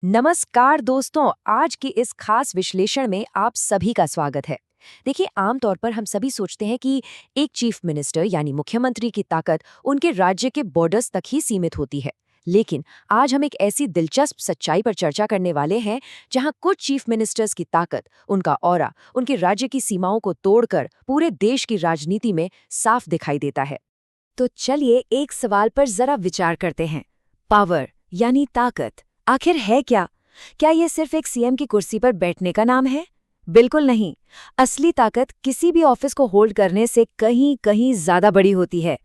नमस्कार दोस्तों, आज के इस खास विश्लेषण में आप सभी का स्वागत है। देखिए, आमतौर पर हम सभी सोचते हैं कि एक चीफ मिनिस्टर यानी मुख्यमंत्री की ताकत उनके राज्य के बॉर्डर्स तक ही सीमित होती है। लेकिन आज हम एक ऐसी दिलचस्प सच्चाई पर चर्चा करने वाले हैं जहां कुछ चीफ मिनिस्टर्स की ताकत, उनका ऑरा, उनके राज्य की सीमाओं को तोड़कर पूरे देश की राजनीति में साफ दिखाई देता है। तो चलिए एक सवाल पर जरा विचार करते हैं। पावर यानी ताकत आखिर है क्या? क्या ये सिर्फ एक सीएम की कुर्सी पर बैठने का नाम है? बिल्कुल नहीं। असली ताकत किसी भी ऑफिस को होल्ड करने से कहीं कहीं ज्यादा बड़ी होती है।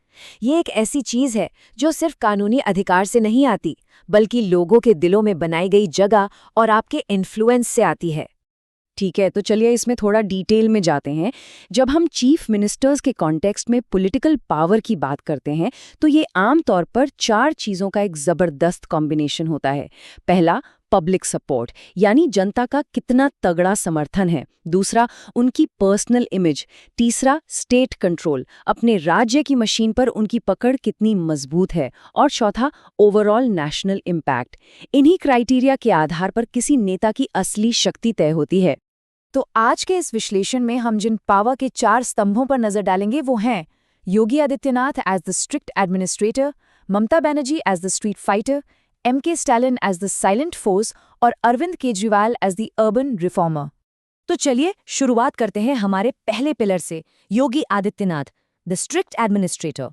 ये एक ऐसी चीज है जो सिर्फ कानूनी अधिकार से नहीं आती, बल्कि लोगों के दिलों में बनाई गई जगह और आपके इन्फ्लुएंस से आती है। ठीक है, तो चलिए इसमें थोड़ा डिटेल में जाते हैं। जब हम चीफ मिनिस्टर्स के कॉन्टेक्स्ट में पॉलिटिकल पावर की बात करते हैं तो ये आम तौर पर 4 चीज़ों का एक ज़बरदस्त कॉम्बिनेशन होता है। पहला, पब्लिक सपोर्ट, यानी जनता का कितना तगड़ा समर्थन है। दूसरा, उनकी पर्सनल इमेज। तीसरा, स्टेट कंट्रोल, अपने राज्य की मशीन पर उनकी पकड़ कितनी मजबूत है। और चौथा, ओवरऑल नेशनल इम्पैक्ट। इन्हीं क्राइटेरिया के आधार पर किसी नेता की असली शक्ति तय होती है। तो आज के इस विश्लेषण में हम जिन पावर के 4 स्तंभों पर नजर डालेंगे वो हैं Yogi Adityanath as the strict administrator, Mamata Banerjee as the street fighter, MK Stalin as the silent force और Arvind Kejriwal as the urban reformer. तो चलिए शुरुआत करते हैं हमारे पहले पिलर से, Yogi Adityanath, the strict administrator.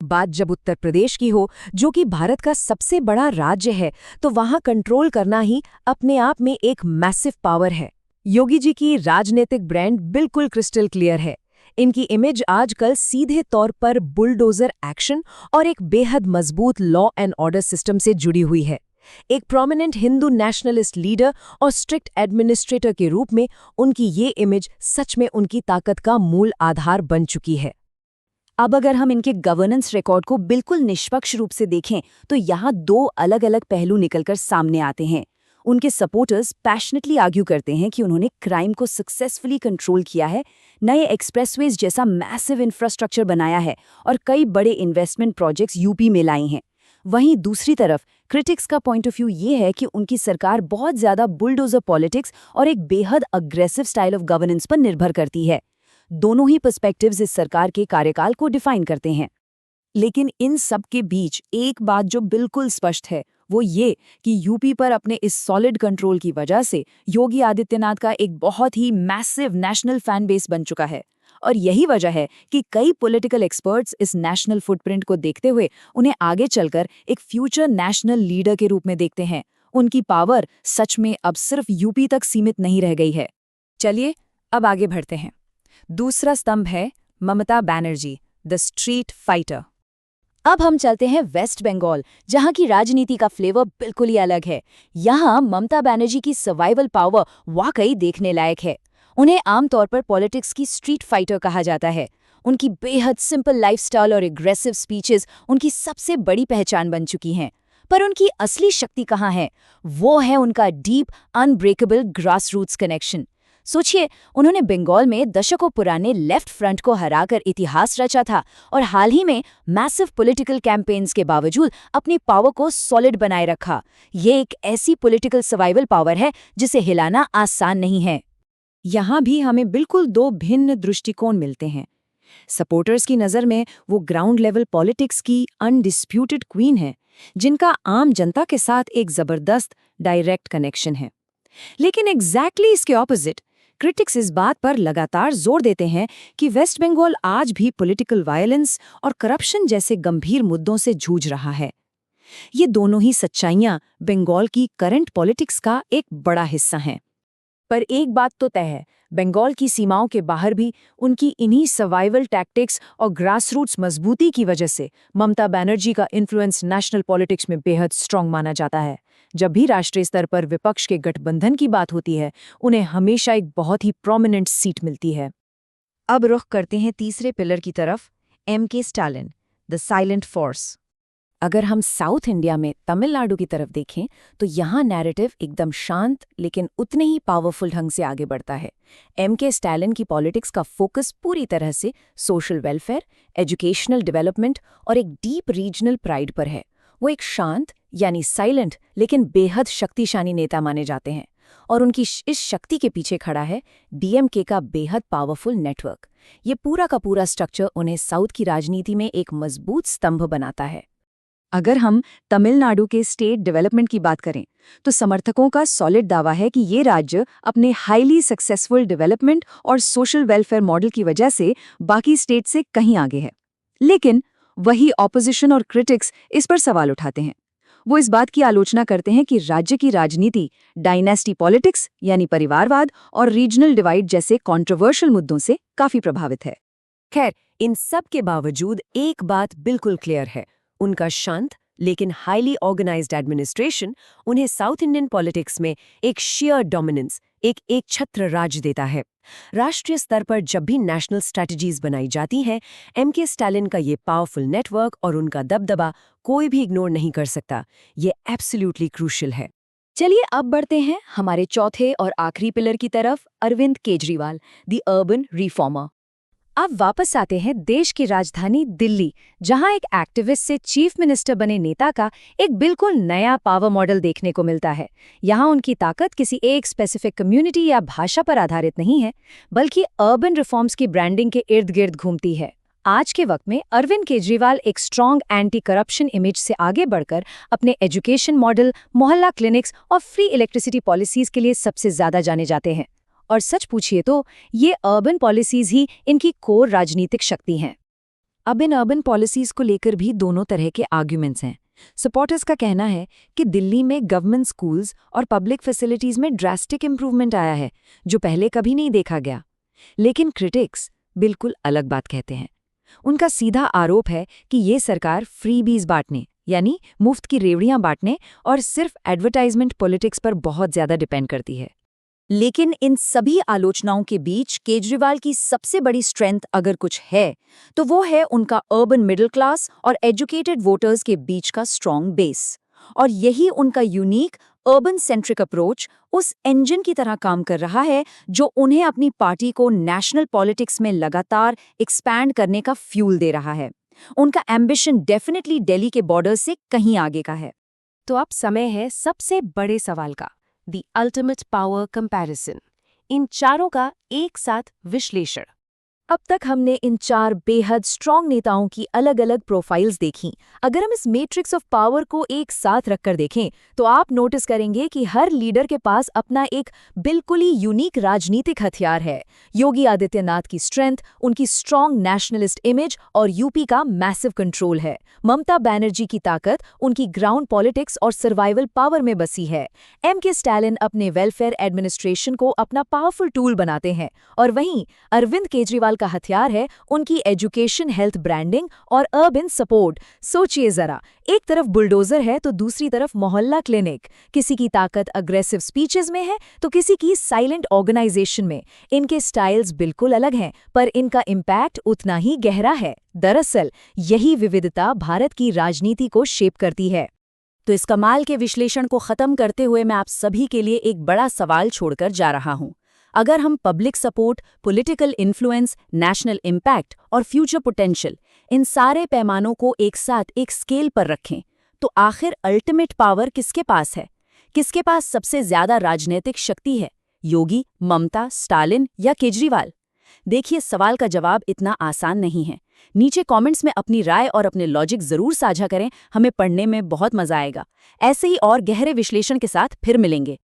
बात जब उत्तर प्रदेश की हो, जो कि भारत का सबसे बड़ा राज्य है, तो वहां कंट्रोल करना ही अपने आप में एक मैसिव पावर है। योगी जी की राजनीतिक ब्रांड बिल्कुल क्रिस्टल क्लियर है। इनकी इमेज आजकल सीधे तौर पर बुलडोजर एक्शन और एक बेहद मजबूत लॉ एंड ऑर्डर सिस्टम से जुड़ी हुई है। एक प्रोमिनेंट हिंदू नेशनलिस्ट लीडर और स्ट्रिक्ट एडमिनिस्ट्रेटर के रूप में उनकी ये इमेज सच में उनकी ताकत का मूल आधार बन चुकी है। अब अगर हम इनके गवर्नेंस रिकॉर्ड को बिल्कुल निष्पक्ष रूप से देखें तो यहाँ 2 अलग-अलग पहलू निकलकर सामने आते हैं। उनके सपोर्टर्स पैशनेटली आर्ग्यू करते हैं कि उन्होंने क्राइम को सक्सेसफुली कंट्रोल किया है, नए एक्सप्रेसवेज जैसा मैसिव इंफ्रास्ट्रक्चर बनाया है और कई बड़े इन्वेस्टमेंट प्रोजेक्ट्स यूपी में लाए हैं। वहीं दूसरी तरफ क्रिटिक्स का पॉइंट ऑफ व्यू ये है कि उनकी सरकार बहुत ज्यादा बुलडोजर पॉलिटिक्स और एक बेहद अग्रेसिव स्टाइल ऑफ गवर्नेंस पर निर्भर करती है। दोनों ही पर्सपेक्टिव्स इस सरकार के कार्यकाल को डिफाइन करते हैं। लेकिन इन सब के बीच एक बात जो बिल्कुल स्पष्ट है वो ये कि यूपी पर अपने इस सॉलिड कंट्रोल की वजह से योगी आदित्यनाथ का एक बहुत ही मैसिव नेशनल फैन बेस बन चुका है। और यही वजह है कि कई पॉलिटिकल एक्सपर्ट्स इस नेशनल फुटप्रिंट को देखते हुए उन्हें आगे चलकर एक फ्यूचर नेशनल लीडर के रूप में देखते हैं। उनकी पावर सच में अब सिर्फ यूपी तक सीमित नहीं रह गई है। चलिए अब आगे बढ़ते हैं। दूसरा स्तंभ है Mamata Banerjee, the street fighter. अब हम चलते हैं वेस्ट बंगाल, जहां की राजनीति का फ्लेवर बिल्कुल ही अलग है। यहाँ ममता बनर्जी की सर्वाइवल पावर वाकई देखने लायक है। उन्हें आमतौर पर पॉलिटिक्स की स्ट्रीट फाइटर कहा जाता है। उनकी बेहद सिंपल लाइफस्टाइल और एग्रेसिव स्पीचेस उनकी सबसे बड़ी पहचान बन चुकी हैं। पर उनकी असली शक्ति कहाँ है? वो है उनका डीप अनब्रेकेबल ग्रासरूट्स कनेक्शन। सोचिए, उन्होंने बंगाल में दशकों पुराने लेफ्ट फ्रंट को हराकर इतिहास रचा था और हाल ही में मैसिव पॉलिटिकल कैंपेन्स के बावजूद अपनी पावर को सॉलिड बनाए रखा। ये एक ऐसी पॉलिटिकल सर्वाइवल पावर है जिसे हिलाना आसान नहीं है। यहाँ भी हमें बिल्कुल 2 भिन्न दृष्टिकोण मिलते हैं। सपोर्टर्स की नज़र में वो ग्राउंड लेवल पॉलिटिक्स की अनडिस्प्यूटेड क्वीन है, जिनका आम जनता के साथ एक जबरदस्त डायरेक्ट कनेक्शन है। लेकिन एग्जैक्टली इसके ऑपोजिट, क्रिटिक्स इस बात पर लगातार जोर देते हैं कि वेस्ट बंगाल आज भी पॉलिटिकल वायलेंस और करप्शन जैसे गंभीर मुद्दों से जूझ रहा है। ये दोनों ही सच्चाइयां बंगाल की करंट पॉलिटिक्स का एक बड़ा हिस्सा हैं। पर एक बात तो तय है, बंगाल की सीमाओं के बाहर भी उनकी इन्हीं सर्वाइवल टैक्टिक्स और ग्रासरूट्स मजबूती की वजह से ममता बनर्जी का इन्फ्लुएंस नेशनल पॉलिटिक्स में बेहद स्ट्रांग माना जाता है। जब भी राष्ट्रीय स्तर पर विपक्ष के गठबंधन की बात होती है, उन्हें हमेशा एक बहुत ही प्रोमिनेंट सीट मिलती है। अब रुख करते हैं तीसरे पिलर की तरफ, MK Stalin, the silent force. अगर हम साउथ इंडिया में तमिलनाडु की तरफ देखें तो यहाँ नैरेटिव एकदम शांत लेकिन उतने ही पावरफुल ढंग से आगे बढ़ता है। एमके स्टालिन की पॉलिटिक्स का फोकस पूरी तरह से सोशल वेलफेयर, एजुकेशनल डेवलपमेंट और एक डीप रीजनल प्राइड पर है। वो एक शांत यानी साइलेंट लेकिन बेहद शक्तिशाली नेता माने जाते हैं। और उनकी इस शक्ति के पीछे खड़ा है डीएमके का बेहद पावरफुल नेटवर्क। ये पूरा का पूरा स्ट्रक्चर उन्हें साउथ की राजनीति में एक मजबूत स्तंभ बनाता है। अगर हम तमिलनाडु के स्टेट डेवलपमेंट की बात करें तो समर्थकों का सॉलिड दावा है कि ये राज्य अपने हाईली सक्सेसफुल डेवलपमेंट और सोशल वेलफेयर मॉडल की वजह से बाकी स्टेट से कहीं आगे है। लेकिन वही ऑपोजिशन और क्रिटिक्स इस पर सवाल उठाते हैं। वो इस बात की आलोचना करते हैं कि राज्य की राजनीति डायनेस्टी पॉलिटिक्स यानी परिवारवाद और रीजनल डिवाइड जैसे कंट्रोवर्शियल मुद्दों से काफी प्रभावित है। खैर, इन सब के बावजूद एक बात बिल्कुल क्लियर है, उनका शांत लेकिन हाईली ऑर्गेनाइज्ड एडमिनिस्ट्रेशन उन्हें साउथ इंडियन पॉलिटिक्स में एक शेयर डोमिनेंस, एक छत्र राज देता है। राष्ट्रीय स्तर पर जब भी नेशनल स्ट्रैटेजीज बनाई जाती हैं, एमके स्टालिन का ये पावरफुल नेटवर्क और उनका दबदबा कोई भी इग्नोर नहीं कर सकता। ये एब्सोल्युटली क्रूशियल है। चलिए अब बढ़ते हैं हमारे चौथे और आखिरी पिलर की तरफ, Arvind Kejriwal, the urban reformer. अब वापस आते हैं देश की राजधानी दिल्ली, जहां एक एक्टिविस्ट से चीफ मिनिस्टर बने नेता का एक बिल्कुल नया पावर मॉडल देखने को मिलता है। यहां उनकी ताकत किसी एक स्पेसिफिक कम्युनिटी या भाषा पर आधारित नहीं है, बल्कि अर्बन रिफॉर्म्स की ब्रांडिंग के इर्द गिर्द घूमती है। आज के वक्त में अरविंद केजरीवाल एक स्ट्रॉन्ग एंटी करप्शन इमेज से आगे बढ़कर अपने एजुकेशन मॉडल, मोहल्ला क्लिनिक्स और फ्री इलेक्ट्रिसिटी पॉलिसीज के लिए सबसे ज्यादा जाने जाते हैं। और सच पूछिए तो ये अर्बन पॉलिसीज ही इनकी कोर राजनीतिक शक्ति हैं। अब इन अर्बन पॉलिसीज को लेकर भी दोनों तरह के आर्ग्यूमेंट्स हैं। सपोर्टर्स का कहना है कि दिल्ली में गवर्नमेंट स्कूल्स और पब्लिक फैसिलिटीज में ड्रास्टिक इंप्रूवमेंट आया है, जो पहले कभी नहीं देखा गया। लेकिन क्रिटिक्स बिल्कुल अलग बात कहते हैं। उनका सीधा आरोप है कि ये सरकार फ्रीबीज बांटने, यानी मुफ्त की रेवड़ियां बांटने और सिर्फ एडवर्टाइजमेंट पॉलिटिक्स पर बहुत ज्यादा डिपेंड करती है। लेकिन इन सभी आलोचनाओं के बीच केजरीवाल की सबसे बड़ी स्ट्रेंथ अगर कुछ है, तो वो है उनका अर्बन मिडिल क्लास और एजुकेटेड वोटर्स के बीच का स्ट्रॉन्ग बेस। और यही उनका यूनिक अर्बन सेंट्रिक अप्रोच उस इंजन की तरह काम कर रहा है जो उन्हें अपनी पार्टी को नेशनल पॉलिटिक्स में लगातार एक्सपैंड करने का फ्यूल दे रहा है। उनका एम्बिशन डेफिनेटली दिल्ली के बॉर्डर से कहीं आगे का है। तो अब समय है सबसे बड़े सवाल का, द अल्टीमेट पावर कंपैरिजन, इन चारों का एक साथ विश्लेषण। अब तक हमने इन चार बेहद स्ट्रॉन्ग नेताओं की अलग अलग प्रोफाइल्स देखी। अगर हम इस मैट्रिक्स ऑफ पावर को एक साथ रखकर देखें तो आप नोटिस करेंगे कि हर लीडर के पास अपना एक बिल्कुल ही यूनिक राजनीतिक हथियार है। योगी आदित्यनाथ की स्ट्रेंथ उनकी स्ट्रॉन्ग नेशनलिस्ट इमेज और यूपी का मैसिव कंट्रोल है। ममता बनर्जी की ताकत उनकी ग्राउंड पॉलिटिक्स और सर्वाइवल पावर में बसी है। एमके स्टालिन अपने वेलफेयर एडमिनिस्ट्रेशन को अपना पावरफुल टूल बनाते हैं। और वहीं अरविंद केजरीवाल का हथियार है उनकी एजुकेशन, हेल्थ ब्रांडिंग और अर्बन सपोर्ट। सोचिए जरा, एक तरफ बुलडोजर है तो दूसरी तरफ मोहल्ला क्लिनिक। किसी की ताकत अग्रेसिव स्पीचेस में है तो किसी की साइलेंट ऑर्गेनाइजेशन में। इनके स्टाइल्स बिल्कुल अलग हैं, पर इनका इम्पैक्ट उतना ही गहरा है। दरअसल यही विविधता भारत की राजनीति को शेप करती है। तो इस कमाल के विश्लेषण को खत्म करते हुए मैं आप सभी के लिए एक बड़ा सवाल छोड़कर जा रहा हूं। अगर हम public support, political influence, national impact और फ्यूचर पोटेंशियल, इन सारे पैमानों को एक साथ एक स्केल पर रखें, तो आखिर अल्टीमेट पावर किसके पास है? किसके पास सबसे ज्यादा राजनीतिक शक्ति है? योगी, ममता, स्टालिन या केजरीवाल? देखिए, सवाल का जवाब इतना आसान नहीं है। नीचे कमेंट्स में अपनी राय और अपने लॉजिक जरूर साझा करें, हमें पढ़ने में बहुत मजा आएगा। ऐसे ही और गहरे विश्लेषण के साथ फिर मिलेंगे।